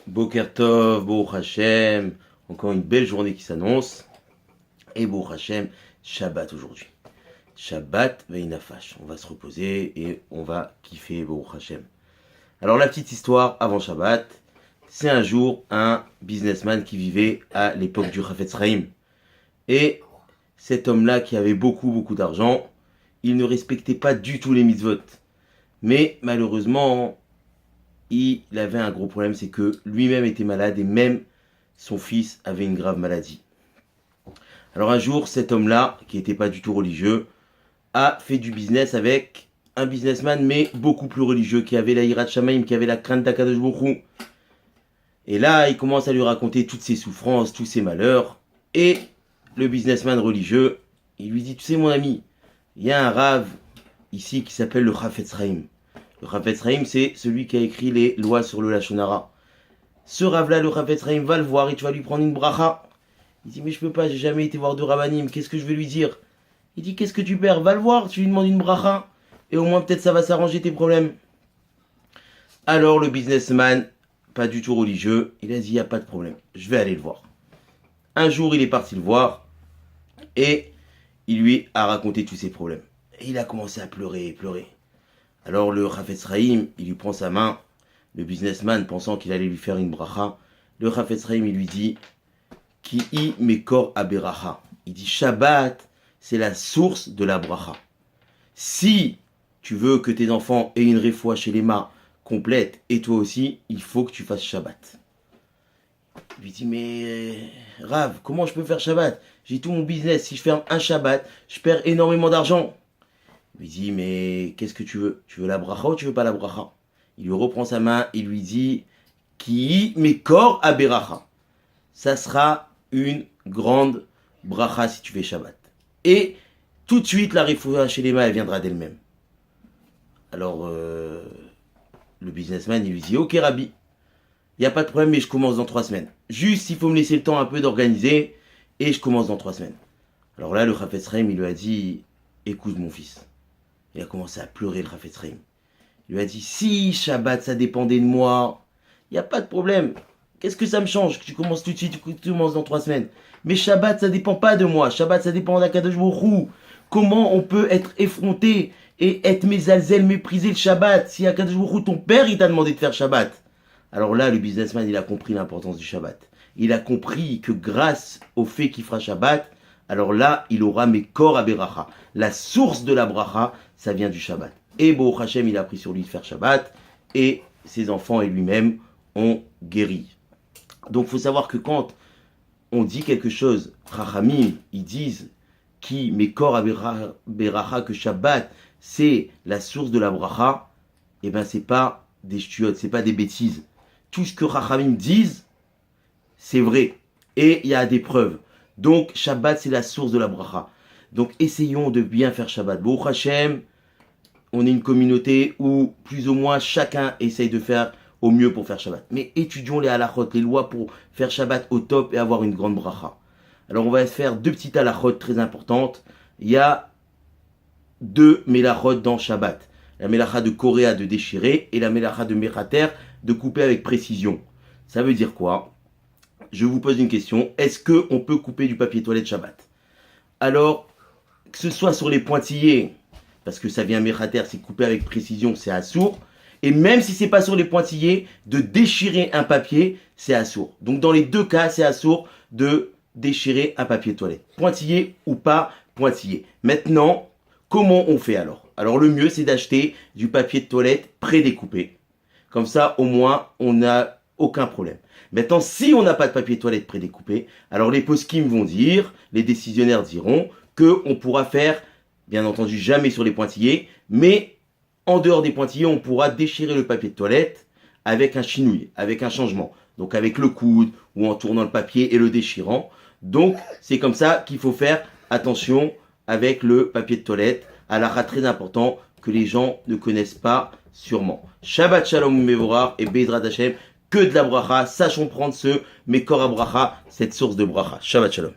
Boker Tov, Baruch Hashem, encore une belle journée qui s'annonce. Et Baruch Hashem, Shabbat aujourd'hui. Shabbat Veinafash. On va se reposer et on va kiffer Baruch Hashem. Alors la petite histoire avant Shabbat, c'est un jour un businessman qui vivait à l'époque du Chafetz Chaim. Et cet homme-là qui avait beaucoup d'argent, il ne respectait pas du tout les mitzvot. Mais malheureusement, il avait un gros problème, c'est que lui-même était malade et même son fils avait une grave maladie. Alors un jour, cet homme-là, qui n'était pas du tout religieux, a fait du business avec un businessman, mais beaucoup plus religieux, qui avait la Hirat Shamaim, qui avait la crainte d'Akadosh Baruch Hu. Et là, il commence à lui raconter toutes ses souffrances, tous ses malheurs. Et le businessman religieux, il lui dit, tu sais mon ami, il y a un rave ici qui s'appelle le Chafetz Chaim. Le Chafetz Chaim, c'est celui qui a écrit les lois sur le Lashon Hara. Ce rave-là, le Chafetz Chaim, va le voir et tu vas lui prendre une bracha. Il dit, mais je peux pas, j'ai jamais été voir de Rabbanim, qu'est-ce que je vais lui dire? Il dit, qu'est-ce que tu perds? Va le voir, tu lui demandes une bracha, et au moins peut-être ça va s'arranger tes problèmes. Alors le businessman, pas du tout religieux, il a dit, il n'y a pas de problème, je vais aller le voir. Un jour, il est parti le voir, et il lui a raconté tous ses problèmes. Et il a commencé à pleurer. Alors le Chafetz Chaim, il lui prend sa main, le businessman pensant qu'il allait lui faire une bracha. Le Chafetz Chaim, il lui dit, Ki mekor aberacha. Il dit, Shabbat, c'est la source de la bracha. Si tu veux que tes enfants aient une réfoua chez les mains complète, et toi aussi, il faut que tu fasses Shabbat. Il lui dit, mais Rav, comment je peux faire Shabbat? J'ai tout mon business, si je ferme un Shabbat, je perds énormément d'argent. Il lui dit, mais qu'est-ce que tu veux? Tu veux la bracha ou tu veux pas la bracha? Il lui reprend sa main, il lui dit, Ki mekor aberacha. Ça sera une grande bracha si tu fais Shabbat. Et tout de suite, la refoua chez les mains, elle viendra d'elle-même. Alors, le businessman, il lui dit, ok Rabbi, il n'y a pas de problème, mais je commence dans 3 semaines. Juste, il faut me laisser le temps un peu d'organiser, et je commence dans 3 semaines. Alors là, le Chafetz Chaim, il lui a dit, écoute mon fils. Il a commencé à pleurer, le Chafetz Chaim. Il lui a dit, si Shabbat, ça dépendait de moi, il n'y a pas de problème. Qu'est-ce que ça me change? Tu commences tout de suite, tu commences dans 3 semaines. Mais Shabbat, ça dépend pas de moi. Shabbat, ça dépend d'Akadosh Baruch Hu. Comment on peut être effronté et être mésalzel, mépriser le Shabbat si Akadosh Baruch Hu, ton père, il t'a demandé de faire Shabbat? Alors là, le businessman, il a compris l'importance du Shabbat. Il a compris que grâce au fait qu'il fera Shabbat, alors là, il aura mekor aberacha. La source de la bracha, ça vient du Shabbat. Et Baruch Hashem, il a pris sur lui de faire Shabbat, et ses enfants et lui-même ont guéri. Donc il faut savoir que quand on dit quelque chose, Chachamim, ils disent qui mekor aberacha, que Shabbat, c'est la source de la bracha, et bien c'est pas des ch'tiotes, c'est pas des bêtises. Tout ce que Chachamim disent, c'est vrai. Et il y a des preuves. Donc, Shabbat, c'est la source de la bracha. Donc, essayons de bien faire Shabbat. Baruch Hashem, on est une communauté où, plus ou moins, chacun essaye de faire au mieux pour faire Shabbat. Mais étudions les halachot, les lois pour faire Shabbat au top et avoir une grande bracha. Alors, on va faire 2 petites halachot très importantes. Il y a 2 mélachot dans Shabbat. La mélacha de Koréa de déchirer et la mélacha de Mechater de couper avec précision. Ça veut dire quoi? Je vous pose une question. Est-ce qu'on peut couper du papier toilette Shabbat? Alors, que ce soit sur les pointillés, parce que ça vient Mechater, c'est couper avec précision, c'est assour. Et même si c'est pas sur les pointillés, de déchirer un papier, c'est assour. Donc dans les 2 cas, c'est assour de déchirer un papier toilette. Pointillé ou pas pointillé. Maintenant, comment on fait alors? Alors le mieux, c'est d'acheter du papier de toilette prédécoupé. Comme ça, au moins, on n'a aucun problème. Maintenant, si on n'a pas de papier de toilette prédécoupé, alors les poskim vont dire, les décisionnaires diront, qu'on pourra faire, bien entendu, jamais sur les pointillés, mais en dehors des pointillés, on pourra déchirer le papier de toilette avec un chinouille, avec un changement. Donc avec le coude ou en tournant le papier et le déchirant. Donc, c'est comme ça qu'il faut faire attention avec le papier de toilette. Halakha très important que les gens ne connaissent pas sûrement. Shabbat Shalom Mevorach et Bezrat Hashem, que de la bracha, sachons prendre ce Mekor Bracha, cette source de bracha. Shabbat Shalom.